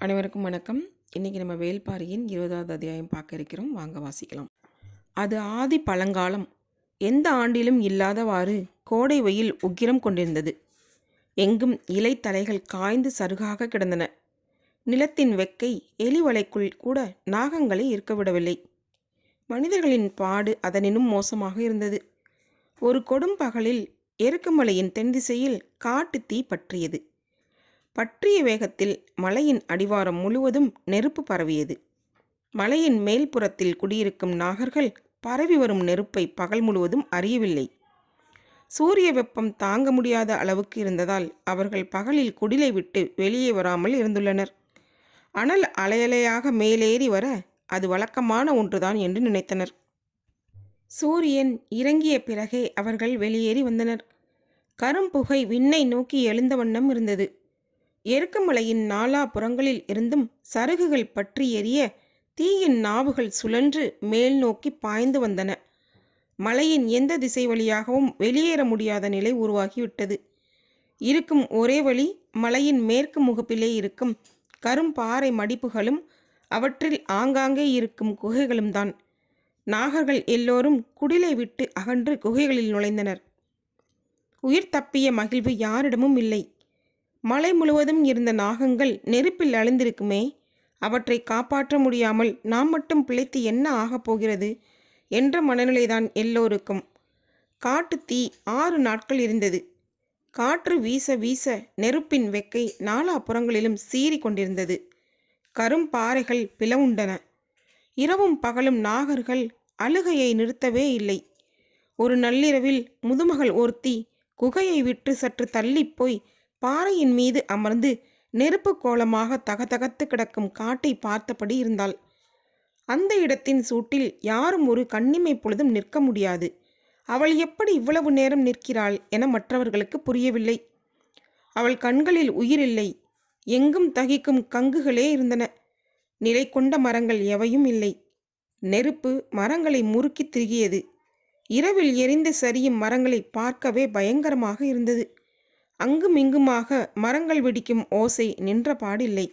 அனைவருக்கும் வணக்கம். இன்னைக்கு நம்ம வேள்பாரியின் 20வது அத்தியாயம் பார்க்க இருக்கிறோம். வாங்க வாசிக்கலாம். அது ஆதி பழங்காலம். எந்த ஆண்டிலும் இல்லாதவாறு கோடை வெயில் உக்கிரம் கொண்டிருந்தது. எங்கும் இலை தலைகள் காய்ந்து சருகாக கிடந்தன. நிலத்தின் வெக்கை எலிவலைக்குள் கூட நாகங்களை இருக்க விடவில்லை. மனிதர்களின் பாடு அதனினும் மோசமாக இருந்தது. ஒரு கொடும் பகலில் எருக்குமலையின் தென் திசையில் காட்டு தீ பற்றியது. பற்றிய வேகத்தில் மலையின் அடிவாரம் முழுவதும் நெருப்பு பரவியது. மலையின் மேல்புறத்தில் குடியிருக்கும் நாகர்கள் பரவி வரும் நெருப்பை பகல் முழுவதும் அறியவில்லை. சூரிய வெப்பம் தாங்க முடியாத அளவுக்கு இருந்ததால் அவர்கள் பகலில் குடிலை விட்டு வெளியே வராமல் இருந்துள்ளனர். அனல் அலையலையாக மேலேறி வர அது வழக்கமான ஒன்றுதான் என்று நினைத்தனர். சூரியன் இறங்கிய பிறகே அவர்கள் வெளியேறி வந்தனர். கரும்புகை விண்ணை நோக்கி எழுந்த வண்ணம் இருந்தது. எருக்குமலையின் நாலா புறங்களில் இருந்தும் சருகுகள் பற்றி எரிய தீயின் நாவுகள் சுழன்று மேல் நோக்கி பாய்ந்து வந்தன. மலையின் எந்த திசை வழியாகவும் வெளியேற முடியாத நிலை உருவாகிவிட்டது. இருக்கும் ஒரே வழி மலையின் மேற்கு முகப்பிலே இருக்கும் கரும்பாறை மடிப்புகளும் அவற்றில் ஆங்காங்கே இருக்கும் குகைகளும் தான். நாகர்கள் எல்லோரும் குடிலை விட்டு அகன்று குகைகளில் நுழைந்தனர். உயிர் தப்பிய மகிழ்வு யாரிடமும் இல்லை. மலை முழுவதும் இருந்த நாகங்கள் நெருப்பில் அழிந்திருக்குமே, அவற்றை காப்பாற்ற முடியாமல் நாம் மட்டும் பிழைத்து என்ன ஆகப் போகிறது என்ற மனநிலைதான் எல்லோருக்கும். காட்டு தீ 6 நாட்கள் இருந்தது. காற்று வீச வீச நெருப்பின் வெக்கை நாலா புறங்களிலும் சீறி கொண்டிருந்தது. கரும்பாறைகள் பிளவுண்டன. இரவும் பகலும் நாகர்கள் அழுகையை நிறுத்தவே இல்லை. ஒரு நள்ளிரவில் முதுமகள் ஒருத்தி குகையை விட்டு சற்று தள்ளிப்போய் பாறையின் மீது அமர்ந்து நெருப்பு கோலமாக தகதகத்து கிடக்கும் காட்டை பார்த்தபடி இருந்தாள். அந்த இடத்தின் சூட்டில் யாரும் ஒரு கண்ணிமை பொழுதும் நிற்க முடியாது. அவள் எப்படி இவ்வளவு நேரம் நிற்கிறாள் என மற்றவர்களுக்கு புரியவில்லை. அவள் கண்களில் உயிரில்லை. எங்கும் தகிக்கும் கங்குகளே இருந்தன. நிலை கொண்ட மரங்கள் எவையும் இல்லை. நெருப்பு மரங்களை முறுக்கி திரிகியது. இரவில் எரிந்து சரியும் மரங்களை பார்க்கவே பயங்கரமாக இருந்தது. அங்கும் இங்குமாக மரங்கள் வெடிக்கும் ஓசை நின்ற பாடில்லை.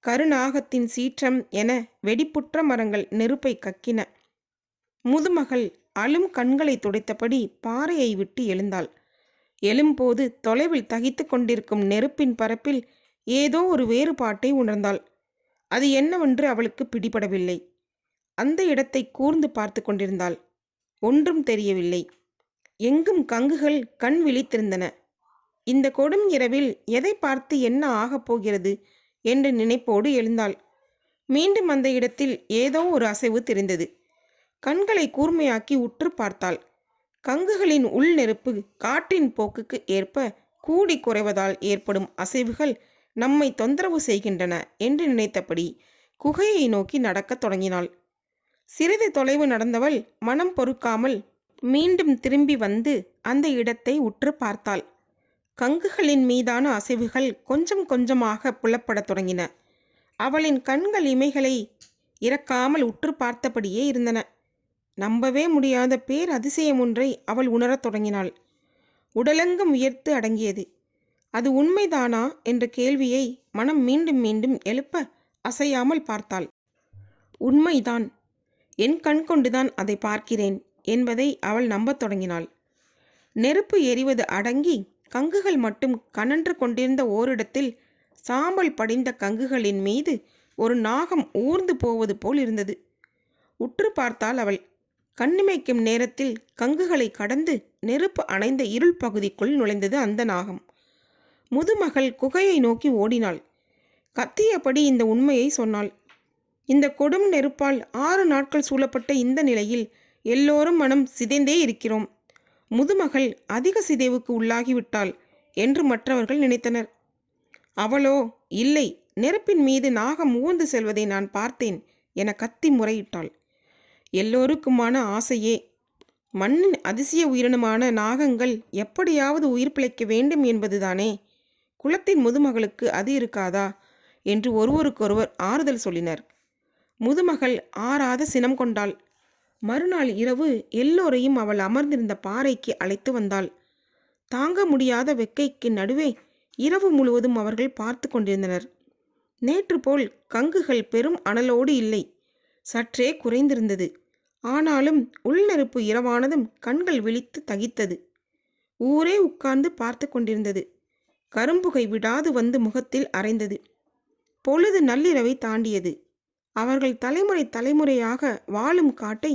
கருநாகத்தின் சீற்றம் என வெடிப்புற்ற மரங்கள் நெருப்பை கக்கின. முதுமகள் அழும் கண்களை துடைத்தபடி பாறையை விட்டு எழுந்தாள். எழும்போது தொலைவில் தகித்து கொண்டிருக்கும் நெருப்பின் பரப்பில் ஏதோ ஒரு வேறுபாட்டை உணர்ந்தாள். அது என்னவென்று அவளுக்கு பிடிபடவில்லை. அந்த இடத்தை கூர்ந்து பார்த்து கொண்டிருந்தாள். ஒன்றும் தெரியவில்லை. எங்கும் கங்குகள் கண் விழித்திருந்தன. இந்த கொடும் இரவில் எதை பார்த்து என்ன ஆகப் போகிறது என்ற நினைப்போடு எழுந்தாள். மீண்டும் அந்த இடத்தில் ஏதோ ஒரு அசைவு தெரிந்தது. கண்களை கூர்மையாக்கி உற்று பார்த்தாள். கங்குகளின் உள் நெருப்பு காற்றின் போக்குக்கு ஏற்ப கூடி குறைவதால் ஏற்படும் அசைவுகள் நம்மை தொந்தரவு செய்கின்றன என்று நினைத்தபடி குகையை நோக்கி நடக்கத் தொடங்கினாள். சிறிது தொலைவு நடந்தவள் மனம் பொறுக்காமல் மீண்டும் திரும்பி வந்து அந்த இடத்தை உற்று பார்த்தாள். கங்குகளின் மீதான அசைவுகள் கொஞ்சம் கொஞ்சமாக புலப்படத் தொடங்கின. அவளின் கண்கள் இமைகளை இறக்காமல் உற்று பார்த்தபடியே இருந்தன. நம்பவே முடியாத பேர் அதிசயம் ஒன்றை அவள் உணரத் தொடங்கினாள். உடலெங்கும் உயர்த்து அடங்கியது. அது உண்மைதானா என்ற கேள்வியை மனம் மீண்டும் மீண்டும் எழுப்ப அசையாமல் பார்த்தாள். உண்மைதான், என் கண் கொண்டுதான் அதை பார்க்கிறேன் என்பதை அவள் நம்பத் தொடங்கினாள். நெருப்பு எரிவது அடங்கி கங்குகள் மட்டும் கனன்று கொண்டிருந்த ஓரிடத்தில் சாம்பல் படிந்த கங்குகளின் மீது ஒரு நாகம் ஊர்ந்து போவது போல் இருந்தது. உற்று பார்த்தால் அவள் கண்ணிமைக்கும் நேரத்தில் கங்குகளை கடந்து நெருப்பு அணைந்த இருள் பகுதிக்குள் நுழைந்தது அந்த நாகம். முதுமகள் குகையை நோக்கி ஓடினாள். கத்தியபடி இந்த உண்மையை சொன்னாள். இந்த கொடும் நெருப்பால் 6 நாட்கள் சூழப்பட்ட இந்த நிலையில் எல்லோரும் மனம் சிதைந்தே இருக்கிறோம். முதுமகள் அதிக சிதைவுக்கு உள்ளாகிவிட்டாள் என்று மற்றவர்கள் நினைத்தனர். அவளோ இல்லை, நெருப்பின் மீது நாகம் ஊர்ந்து செல்வதை நான் பார்த்தேன் என கத்தி முறையிட்டாள். எல்லோருக்குமான ஆசையே. மண்ணின் அதிசய உயிரினமான நாகங்கள் எப்படியாவது உயிர் பிழைக்க வேண்டும் என்பதுதானே. குலத்தின் முதுமகளுக்கு அது இருக்காதா என்று ஒருவருக்கொருவர் ஆறுதல் சொல்லினர். முதுமகள் ஆறாத சினம் கொண்டாள். மறுநாள் இரவு எல்லோரையும் அவள் அமர்ந்திருந்த பாறைக்கு அழைத்து வந்தாள். தாங்க முடியாத வெக்கைக்கு நடுவே இரவு முழுவதும் அவர்கள் பார்த்து கொண்டிருந்தனர். நேற்று போல் கங்குகள் பெரும் அனலோடு இல்லை, சற்றே குறைந்திருந்தது. ஆனாலும் உள்நெருப்பு இரவானதும் கண்கள் விழித்து தகித்தது. ஊரே உட்கார்ந்து பார்த்து கொண்டிருந்தது. கரும்புகை விடாது வந்து முகத்தில் அரைந்தது. பொழுது நள்ளிரவை தாண்டியது. அவர்கள் தலைமுறை தலைமுறையாக வாழும் காட்டை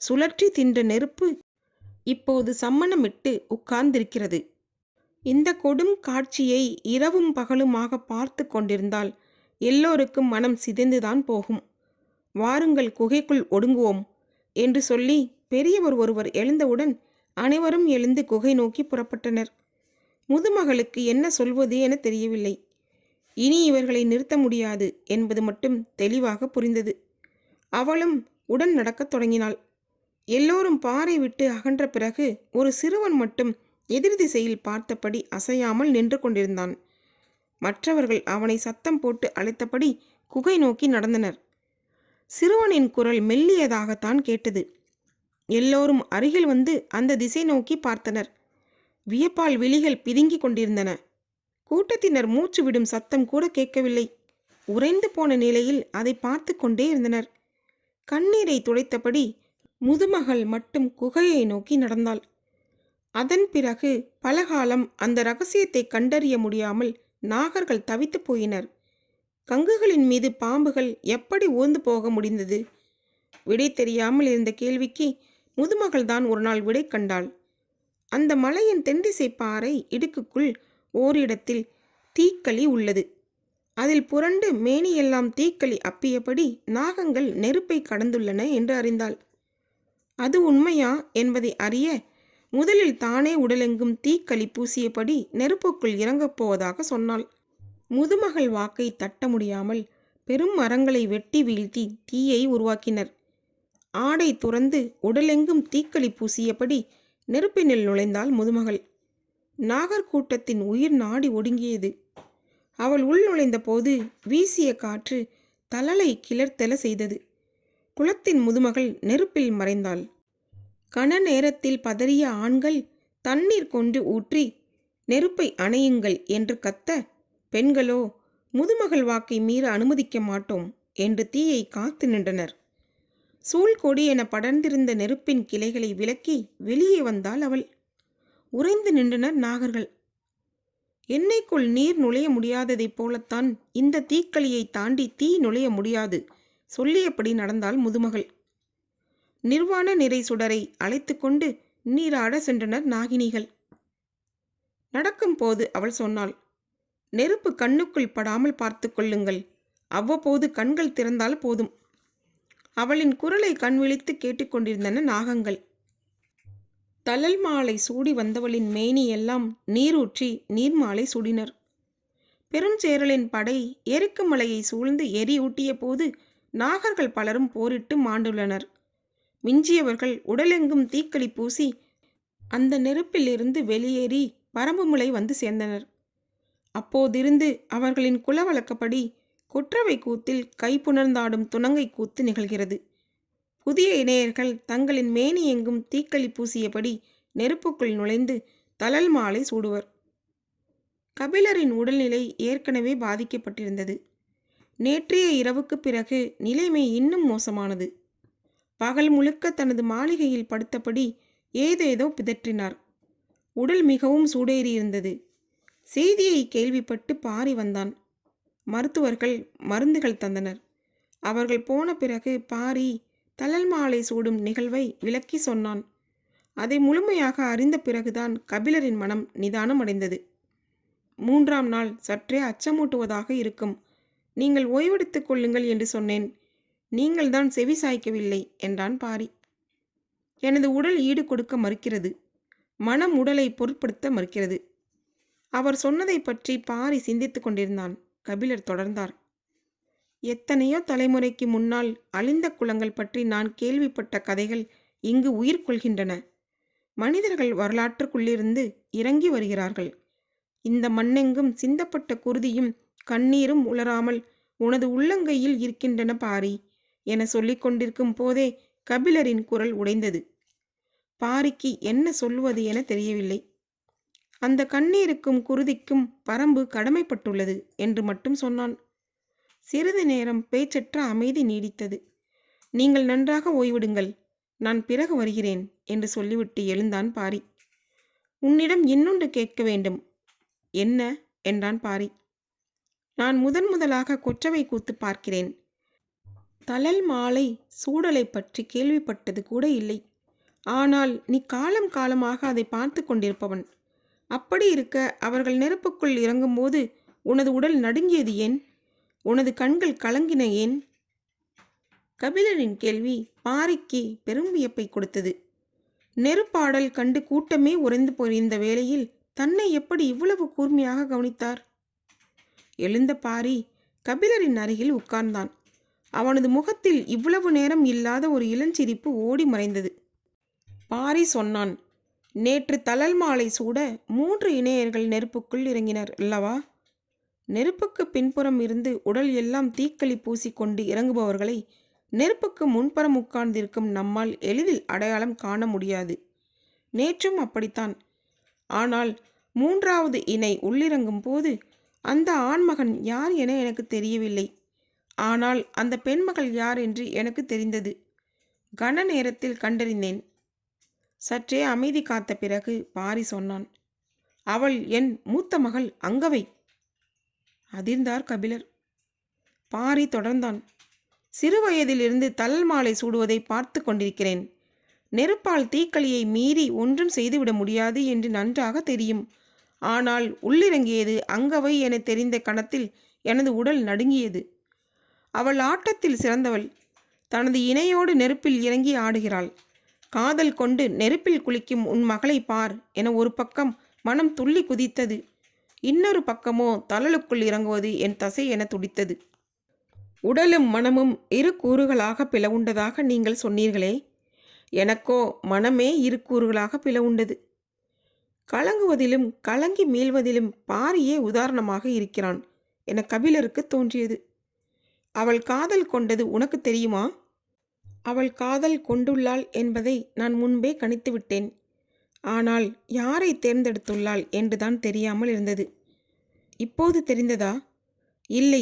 சுழற்றி தின்ற நெருப்பு இப்போது சம்மணமிட்டு உட்கார்ந்திருக்கிறது. இந்த கொடும் காட்சியை இரவும் பகலுமாக பார்த்து கொண்டிருந்தால் எல்லோருக்கும் மனம் சிதைந்துதான் போகும். வாருங்கள், குகைக்குள் ஒடுங்குவோம் என்று சொல்லி பெரியவர் ஒருவர் எழுந்தவுடன் அனைவரும் எழுந்து குகை நோக்கி புறப்பட்டனர். முதுமகளுக்கு என்ன சொல்வது என தெரியவில்லை. இனி இவர்களை நிறுத்த முடியாது என்பது மட்டும் தெளிவாக புரிந்தது. அவளும் உடன் நடக்கத் தொடங்கினாள். எல்லோரும் பாறை விட்டு அகன்ற பிறகு ஒரு சிறுவன் மட்டும் எதிர் திசையில் பார்த்தபடி அசையாமல் நின்று கொண்டிருந்தான். மற்றவர்கள் அவனை சத்தம் போட்டு அழைத்தபடி குகை நோக்கி நடந்தனர். சிறுவனின் குரல் மெல்லியதாகத்தான் கேட்டது. எல்லோரும் அருகில் வந்து அந்த திசை நோக்கி பார்த்தனர். வியப்பால் விழிகள் பிதுங்கி கொண்டிருந்தன. கூட்டத்தினர் மூச்சு விடும் சத்தம் கூட கேட்கவில்லை. உறைந்து போன நிலையில் அதை பார்த்து கொண்டே இருந்தனர். கண்ணீரை துடைத்தபடி முதுமகள் மட்டும் குகையை நோக்கி நடந்தாள். அதன் பிறகு பலகாலம் அந்த ரகசியத்தை கண்டறிய முடியாமல் நாகர்கள் தவித்து போயினர். கங்குகளின் மீது பாம்புகள் எப்படி ஊர்ந்து போக முடிந்தது? விடை தெரியாமல் இருந்த கேள்விக்கு முதுமகள்தான் ஒரு நாள் விடை கண்டாள். அந்த மலையின் தென்திசை பாறை இடுக்குக்குள் ஓரிடத்தில் தீக்களி உள்ளது. அதில் புரண்டு மேனியெல்லாம் தீக்களி அப்பியபடி நாகங்கள் நெருப்பை கடந்துள்ளன என்று அறிந்தாள். அது உண்மையா என்பதை அறிய முதலில் தானே உடலெங்கும் தீக்களி பூசியபடி நெருப்புக்குள் இறங்கப் போவதாக சொன்னாள். முதுமகள் வாக்கை தட்ட முடியாமல் பெரும் மரங்களை வெட்டி வீழ்த்தி தீயை உருவாக்கினர். ஆடை துறந்து உடலெங்கும் தீக்களி பூசியபடி நெருப்பினில் நுழைந்தாள் முதுமகள். நாகர்கூட்டத்தின் உயிர் நாடி ஒடுங்கியது. அவள் உள் நுழைந்த போது வீசிய காற்று தலலை கிளர்த்தெல செய்தது. குலத்தின் முதுமகள் நெருப்பில் மறைந்தாள். கன நேரத்தில் பதறிய ஆண்கள் தண்ணீர் கொண்டு ஊற்றி நெருப்பை அணையுங்கள் என்று கத்த, பெண்களோ முதுமகள் வாக்கை மீற அனுமதிக்க மாட்டோம் என்று தீயை காத்து நின்றனர். சூழ்கொடி என படர்ந்திருந்த நெருப்பின் கிளைகளை விலக்கி வெளியே வந்தாள் அவள். உறைந்து நின்றனர் நாகர்கள். எண்ணெய்க்குள் நீர் நுழைய முடியாததைப் போலத்தான் இந்த தீக்களியை தாண்டி தீ நுழைய முடியாது சொல்லியபடி நடந்தாள் முதுமகள். நிர்வாண நிறை சுடரை அழைத்து கொண்டு நீராட சென்றனர் நாகினிகள். நடக்கும் போது அவள் சொன்னாள், நெருப்பு கண்ணுக்குள் படாமல் பார்த்து கொள்ளுங்கள், அவ்வப்போது கண்கள் திறந்தால் போதும். அவளின் குரலை கண் விழித்து கேட்டுக்கொண்டிருந்தன நாகங்கள். தழல் மாலை சூடி வந்தவளின் மேனியெல்லாம் நீரூற்றி நீர்மாலை சூடினர். பெருஞ்சேரலின் படை எருக்குமலையை சூழ்ந்து எரியூட்டிய போது நாகர்கள் பலரும் போரிட்டு மாண்டுள்ளனர். மிஞ்சியவர்கள் உடலெங்கும் தீக்களி பூசி அந்த நெருப்பிலிருந்து வெளியேறி பரம்புமலை வந்து சேர்ந்தனர். அப்போதிருந்து அவர்களின் குலவழக்கப்படி கொற்றவை கூத்தில் கைப்புணர்ந்தாடும் துணங்கை கூத்து நிகழ்கிறது. புதிய இணையர்கள் தங்களின் மேனி எங்கும் தீக்களி பூசியபடி நெருப்புக்குள் நுழைந்து தழல் மாலை சூடுவர். கபிலரின் உடல்நிலை ஏற்கனவே பாதிக்கப்பட்டிருந்தது. நேற்றைய இரவுக்கு பிறகு நிலைமை இன்னும் மோசமானது. பகல் முழுக்க தனது மாளிகையில் படுத்தபடி ஏதேதோ பிதற்றினார். உடல் மிகவும் சூடேறியிருந்தது. செய்தியை கேள்விப்பட்டு பாரி வந்தான். மருத்துவர்கள் மருந்துகள் தந்தனர். அவர்கள் போன பிறகு பாரி தழல் மாலை சூடும் நிகழ்வை விளக்கி சொன்னான். அதை முழுமையாக அறிந்த பிறகுதான் கபிலரின் மனம் நிதானம் அடைந்தது. 3ஆம் நாள் சற்றே அச்சமூட்டுவதாக இருக்கும். நீங்கள் ஓய்வெடுத்துக் கொள்ளுங்கள் என்று சொன்னேன். நீங்கள் தான் செவி சாய்க்கவில்லை என்றான் பாரி. எனது உடல் ஈடு கொடுக்க மறுக்கிறது. மனம் உடலை பொருட்படுத்த மறுக்கிறது. அவர் சொன்னதை பற்றி பாரி சிந்தித்து கொண்டிருந்தான். கபிலர் தொடர்ந்தார். எத்தனையோ தலைமுறைக்கு முன்னால் அழிந்த குலங்கள் பற்றி நான் கேள்விப்பட்ட கதைகள் இங்கு உயிர் கொள்கின்றன. மனிதர்கள் வரலாற்றுக்குள்ளிருந்து இறங்கி வருகிறார்கள். இந்த மண்ணெங்கும் சிந்தப்பட்ட குருதியும் கண்ணீரும் உலராமல் உனது உள்ளங்கையில் இருக்கின்றன பாரி என சொல்லிக் கொண்டிருக்கும் போதே கபிலரின் குரல் உடைந்தது. பாரிக்கு என்ன சொல்வது என தெரியவில்லை. அந்த கண்ணீருக்கும் குருதிக்கும் பரம்பு கடமைப்பட்டுள்ளது என்று மட்டும் சொன்னான். சிறிது நேரம் பேச்சற்ற அமைதி நீடித்தது. நீங்கள் நன்றாக ஓய்விடுங்கள், நான் பிறகு வருகிறேன் என்று சொல்லிவிட்டு எழுந்தான் பாரி. உன்னிடம் இன்னொன்று கேட்க வேண்டும். என்ன என்றான் பாரி. நான் முதலாக கொற்றவை கூத்து பார்க்கிறேன். தழல் மாலை சூடலை பற்றி கேள்விப்பட்டது கூட இல்லை. ஆனால் நீ காலம் காலமாக அதை பார்த்து கொண்டிருப்பவன். அப்படி இருக்க அவர்கள் நெருப்புக்குள் இறங்கும்போது உனது உடல் நடுங்கியது ஏன்? உனது கண்கள் கலங்கின ஏன்? கபிலரின் கேள்வி பாரிக்கு பெரும் வியப்பை கொடுத்தது. நெருப்பாடல் கண்டு கூட்டமே உறைந்து போயிருந்த வேளையில் தன்னை எப்படி இவ்வளவு கூர்மையாக கவனித்தார்? எழுந்த பாரி கபிலரின் அருகில் உட்கார்ந்தான். அவனது முகத்தில் இவ்வளவு நேரம் இல்லாத ஒரு இளஞ்சிரிப்பு ஓடி மறைந்தது. பாரி சொன்னான், நேற்று தழல் மாலை சூட 3 இணையர்கள் நெருப்புக்குள் இறங்கினர் அல்லவா? நெருப்புக்கு பின்புறம் இருந்து உடல் எல்லாம் தீக்களி பூசிக்கொண்டு இறங்குபவர்களை நெருப்புக்கு முன்புறம் உட்கார்ந்திருக்கும் நம்மால் எளிதில் அடையாளம் காண முடியாது. நேற்றும் அப்படித்தான். ஆனால் 3வது இணை உள்ளிறங்கும் போது அந்த ஆண்மகன் யார் என எனக்கு தெரியவில்லை. ஆனால் அந்த பெண்மகள் யார் என்று எனக்கு தெரிந்தது. கன நேரத்தில் கண்டறிந்தேன். சற்றே அமைதி காத்த பிறகு பாரி சொன்னான், அவள் என் மூத்த மகள் அங்கவை. அதிர்ந்தார் கபிலர். பாரி தொடர்ந்தான், சிறுவயதிலிருந்து தழல் மாலை சூடுவதை பார்த்து கொண்டிருக்கிறேன். நெருப்பால் தீக்களியை மீறி ஒன்றும் செய்துவிட முடியாது என்று நன்றாக தெரியும். ஆனால் உள்ளிறங்கியது அங்கவை என தெரிந்த கணத்தில் எனது உடல் நடுங்கியது. அவள் ஆட்டத்தில் சிறந்தவள். தனது இணையோடு நெருப்பில் இறங்கி ஆடுகிறாள். காதல் கொண்டு நெருப்பில் குளிக்கும் உன் மகளை பார் என ஒரு பக்கம் மனம் துள்ளி குதித்தது. இன்னொரு பக்கமோ தழலுக்குள் இறங்குவது என் தசை என துடித்தது. உடலும் மனமும் 2 கூறுகளாக பிளவுண்டதாக நீங்கள் சொன்னீர்களே, எனக்கோ மனமே 2 கூறுகளாக பிளவுண்டது. கலங்குவதிலும் கலங்கி மீள்வதிலும் பாரியே உதாரணமாக இருக்கிறான் என கபிலருக்கு தோன்றியது. அவள் காதல் கொண்டது உனக்கு தெரியுமா? அவள் காதல் கொண்டுள்ளாள் என்பதை நான் முன்பே கணித்து விட்டேன். ஆனால் யாரை தேர்ந்தெடுத்துள்ளாள் என்றுதான் தெரியாமல் இருந்தது. இப்போது தெரிந்ததா? இல்லை,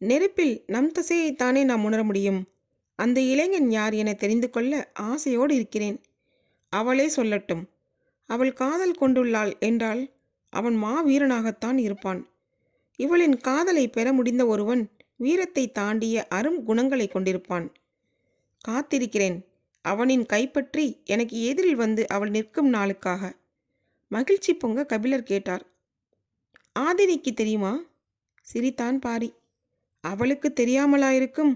நெருப்பில் நம் தசையைத்தானே நாம் உணர முடியும். அந்த இளைஞன் யார் என தெரிந்து கொள்ள ஆசையோடு இருக்கிறேன். அவளே சொல்லட்டும். அவள் காதல் கொண்டுள்ளாள் என்றால் அவன் மாவீரனாகத்தான் இருப்பான். இவளின் காதலை பெற முடிந்த ஒருவன் வீரத்தை தாண்டிய அரும் குணங்களை கொண்டிருப்பான். காத்திருக்கிறேன் அவனின் கைப்பற்றி எனக்கு எதிரில் வந்து அவள் நிற்கும் நாளுக்காக. மகிழ்ச்சி பொங்க கபிலர் கேட்டார், ஆதினிக்கு தெரியுமா? சிரித்தான் பாரி. அவளுக்கு தெரியாமலாயிருக்கும்?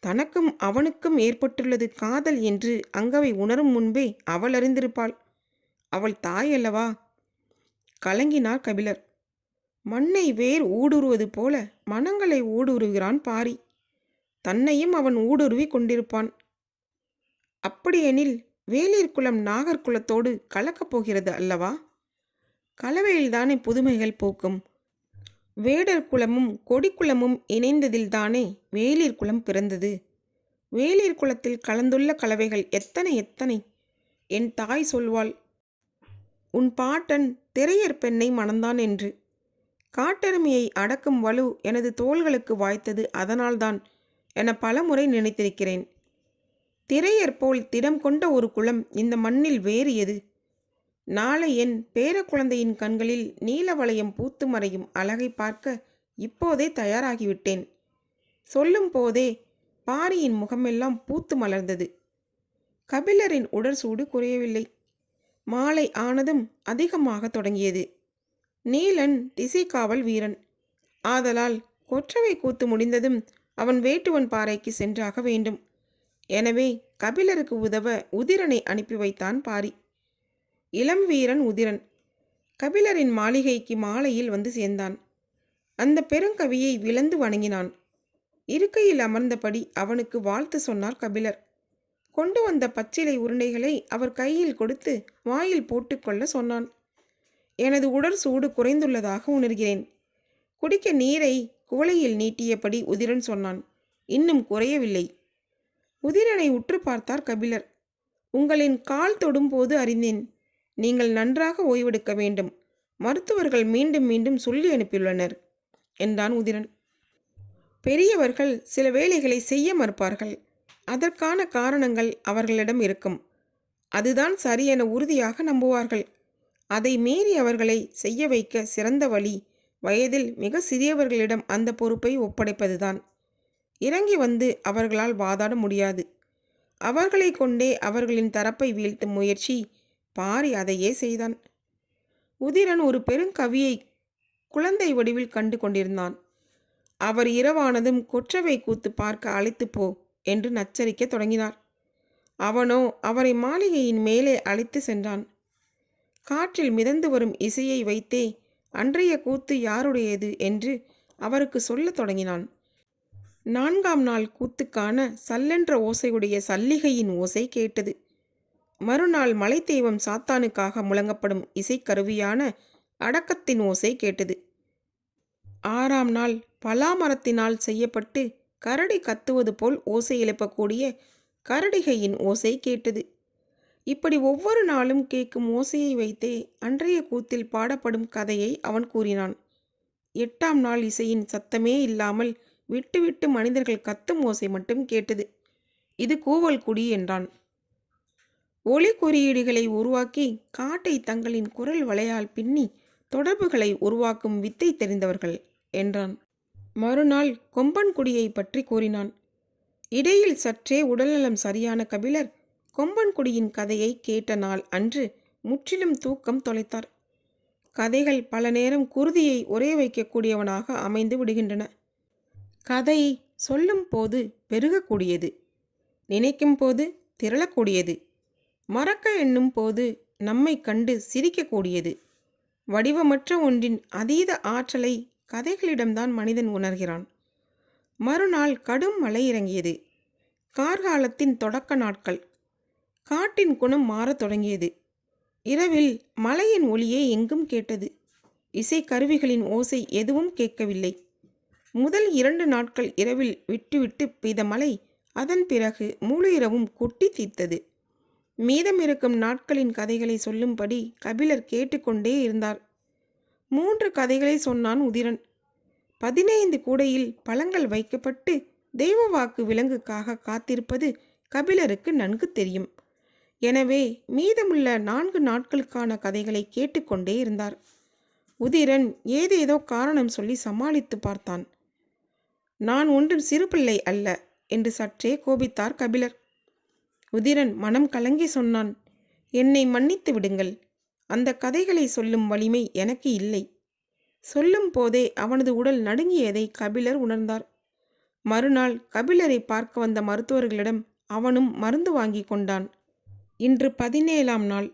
தனக்கும் அவனுக்கும் ஏற்பட்டுள்ளது காதல் என்று அங்கவை உணரும் முன்பே அவள் அறிந்திருப்பாள். அவள் தாய் அல்லவா? கலங்கினார் கபிலர். மண்ணை வேர் ஊடுருவது போல மனங்களை ஊடுருவுகிறான் பாரி. தன்னையும் அவன் ஊடுருவி கொண்டிருப்பான். அப்படியெனில் வேளிர் குலம் நாகர்குலத்தோடு கலக்கப் போகிறது அல்லவா? கலவையில்தானே புதுமைகள் போக்கும். வேடர் குலமும் கொடிக்குலமும் இணைந்ததில்தானே வேளிர் குலம் பிறந்தது. வேளிர் குலத்தில் கலந்துள்ள கலவைகள் எத்தனை எத்தனை! என் தாய் சொல்வாள், உன் பாட்டன் திரையர் பெண்ணை மணந்தான் என்று. காட்டெருமையை அடக்கும் வலு எனது தோள்களுக்கு வாய்த்தது அதனால்தான் என பலமுறை நினைத்திருக்கிறேன். திரையர் போல் திடம் கொண்ட ஒரு குலம் இந்த மண்ணில் வேறு எது? நாளை என் பேர குழந்தையின் கண்களில் நீல வளையம் பூத்து மறையும் அழகை பார்க்க இப்போதே தயாராகிவிட்டேன். சொல்லும் போதே பாரியின் முகமெல்லாம் பூத்து மலர்ந்தது. கபிலரின் உடற்சூடு குறையவில்லை. மாலை ஆனதும் அதிகமாக தொடங்கியது. நீலன் திசைக்காவல் வீரன் ஆதலால் கொற்றவை கூத்து முடிந்ததும் அவன் வேட்டுவன் பாறைக்கு சென்றாக வேண்டும். எனவே கபிலருக்கு உதவ உதிரனை அனுப்பி வைத்தான் பாரி. இளம் வீரன் உதிரன் கபிலரின் மாளிகைக்கு மாலையில் வந்து சேர்ந்தான். அந்த பெருங்கவியை விழுந்து வணங்கினான். இருக்கையில் அமர்ந்தபடி அவனுக்கு வாழ்த்து சொன்னார் கபிலர். கொண்டு வந்த பச்சிலை உருண்டைகளை அவர் கையில் கொடுத்து வாயில் போட்டுக்கொள்ள சொன்னான். எனது உடற்சூடு குறைந்துள்ளதாக உணர்கிறேன். குடிக்க நீரை குவளையில் நீட்டியபடி உதிரன் சொன்னான். இன்னும் குறையவில்லை. உதிரனை உற்று பார்த்தார் கபிலர். உங்களின் கால் தொடும்போது அறிந்தேன். நீங்கள் நன்றாக ஓய்வெடுக்க வேண்டும். மருத்துவர்கள் மீண்டும் மீண்டும் சொல்லி அனுப்பியுள்ளனர் என்றான் உதிரன். பெரியவர்கள் சில வேலைகளை செய்ய மறுப்பார்கள். அதற்கான காரணங்கள் அவர்களிடம் இருக்கும். அதுதான் சரி என உறுதியாக நம்புவார்கள். அதை மீறி அவர்களை செய்ய வைக்க சிறந்த வழி வயதில் மிக சிறியவர்களிடம் அந்த பொறுப்பை ஒப்படைப்பதுதான். இறங்கி வந்து அவர்களால் வாதாட முடியாது. அவர்களை கொண்டே அவர்களின் தரப்பை வீழ்த்தும் முயற்சி. பாரி அதையே செய்தான். உதிரன் ஒரு பெருங்கவியை குழந்தை வடிவில் கண்டு கொண்டிருந்தான். அவர் இரவானதும் கொற்றவை கூத்து பார்க்க அழைத்து போ என்று நச்சரிக்க தொடங்கினார். அவனோ அவரை மாளிகையின் மேலே அழைத்து சென்றான். காற்றில் மிதந்து வரும் இசையை வைத்தே அன்றைய கூத்து யாருடையது என்று அவருக்கு சொல்லத் தொடங்கினான். 4ஆம் நாள் கூத்துக்கான சல்லென்ற ஓசையுடைய சல்லிகையின் ஓசை கேட்டது. மறுநாள் மலைத்தெய்வம் சாத்தானுக்காக முழங்கப்படும் இசைக்கருவியான அடக்கத்தின் ஓசை கேட்டது. 6ஆம் நாள் பலாமரத்தினால் செய்யப்பட்டு கரடி கத்துவது போல் ஓசை எழுப்பக்கூடிய கரடிகையின் ஓசை கேட்டது. இப்படி ஒவ்வொரு நாளும் கேட்கும் ஓசையை வைத்தே அன்றைய கூத்தில் பாடப்படும் கதையை அவன் கூறினான். 8ஆம் நாள் இசையின் சத்தமே இல்லாமல் விட்டு விட்டு மனிதர்கள் கத்தும் ஓசை மட்டும் கேட்டது. இது கூவல் குடி என்றான். ஒலி குறியீடுகளை உருவாக்கி காட்டை தங்களின் குரல் வளையால் பின்னி தொடர்புகளை உருவாக்கும் வித்தை தெரிந்தவர்கள் என்றான். மறுநாள் கொம்பன்குடியை பற்றி கூறினான். இடையில் சற்றே உடல்நலம் சரியான கபிலர் கொம்பன்குடியின் கதையை கேட்ட நாள் அன்று முற்றிலும் தூக்கம் தொலைத்தார். கதைகள் பல நேரம் குருதியை உறைய வைக்கக்கூடியவனாக அமைந்து விடுகின்றன. கதை சொல்லும் போது பெருகக்கூடியது, நினைக்கும் போது திரளக்கூடியது, மறக்க எண்ணும் போது நம்மை கண்டு சிரிக்கக்கூடியது. வடிவமற்ற ஒன்றின் அதீத ஆற்றலை கதைகளிடம்தான் மனிதன் உணர்கிறான். மறுநாள் கடும் மழை இறங்கியது. கார்காலத்தின் தொடக்க நாட்கள். காட்டின் குணம் மாறத் தொடங்கியது. இரவில் மலையின் ஒலியே எங்கும் கேட்டது. இசைக்கருவிகளின் ஓசை எதுவும் கேட்கவில்லை. முதல் 2 நாட்கள் இரவில் விட்டுவிட்டு பெய்த மழை அதன் பிறகு முழு இரவும் கொட்டி தீர்த்தது. மீதமிருக்கும் நாட்களின் கதைகளை சொல்லும்படி கபிலர் கேட்டுக்கொண்டே இருந்தார். 3 கதைகளை சொன்னான் உதிரன். 15 கூடையில் பழங்கள் வைக்கப்பட்டு தெய்வ வாக்கு விலங்குக்காக காத்திருப்பது கபிலருக்கு நன்கு தெரியும். எனவே மீதமுள்ள 4 நாட்களுக்கான கதைகளை கேட்டுக்கொண்டே இருந்தார். உதிரன் ஏதேதோ காரணம் சொல்லி சமாளித்து பார்த்தான். நான் ஒன்றும் சிறு பிள்ளை அல்ல என்று சற்றே கோபித்தார் கபிலர். உதிரன் மனம் கலங்கி சொன்னான், என்னை மன்னித்து விடுங்கள். அந்த கதைகளை சொல்லும் வலிமை எனக்கு இல்லை. சொல்லும் போதே அவனது உடல் நடுங்கியதை கபிலர் உணர்ந்தார். மறுநாள் கபிலரை பார்க்க வந்த மருத்துவர்களிடம் அவனும் மருந்து வாங்கி கொண்டான். இன்று 17ஆம் நாள்.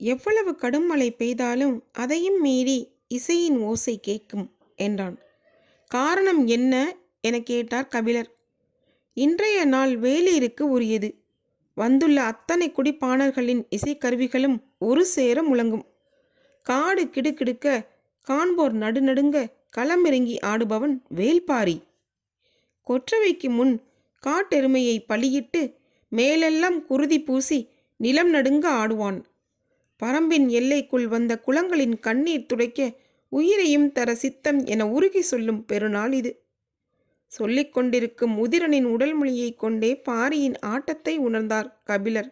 எவ்வளவு கடும் மழை பெய்தாலும் அதையும் மீறி இசையின் ஓசை கேட்கும் என்றான். காரணம் என்ன என கேட்டார் கபிலர். இன்றைய நாள் வேலீருக்கு உரியது. வந்துள்ள அத்தனை குடிப்பாணர்களின் இசைக்கருவிகளும் ஒரு சேர முழங்கும். காடு கிடுகிடுக்க, காண்போர் நடுநடுங்க களமிறங்கி ஆடுபவன் வேல்பாரி. கொற்றவைக்கு முன் காட்டெருமையை பலியிட்டு மேலெல்லாம் குருதி பூசி நிலம் நடுங்க ஆடுவான். பரம்பின் எல்லைக்குள் வந்த குளங்களின் கண்ணீர் துடைக்க உயிரையும் தர சித்தம் என உருகி சொல்லும் பெருநாள் இது. சொல்லிக் கொண்டிருக்கும் உதிரனின் உடல் மொழியை கொண்டே பாரியின் ஆட்டத்தை உணர்ந்தார் கபிலர்.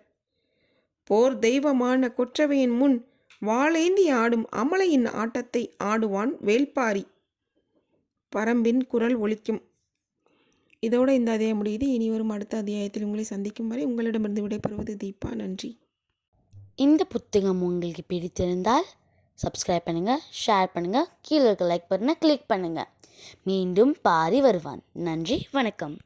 போர் தெய்வமான கொற்றவையின் முன் வாளேந்தி ஆடும் அமலையின் ஆட்டத்தை ஆடுவான் வேல்பாரி. பரம்பின் குரல் ஒலிக்கும். இதோட இந்த அத்தியாயம் முடியுது. இனி வரும் அடுத்த அத்தியாயத்தில் உங்களை சந்திக்கும் வரை உங்களிடமிருந்து விடைபெறுவது தீபா. நன்றி. இந்த புத்தகம் உங்களுக்கு பிடித்திருந்தால் சப்ஸ்கிரைப் பண்ணுங்கள், ஷேர் பண்ணுங்கள், கீழே இருக்க லைக் பட்டனை கிளிக் பண்ணுங்கள். மீண்டும் பாரி வருவான். நன்றி, வணக்கம்.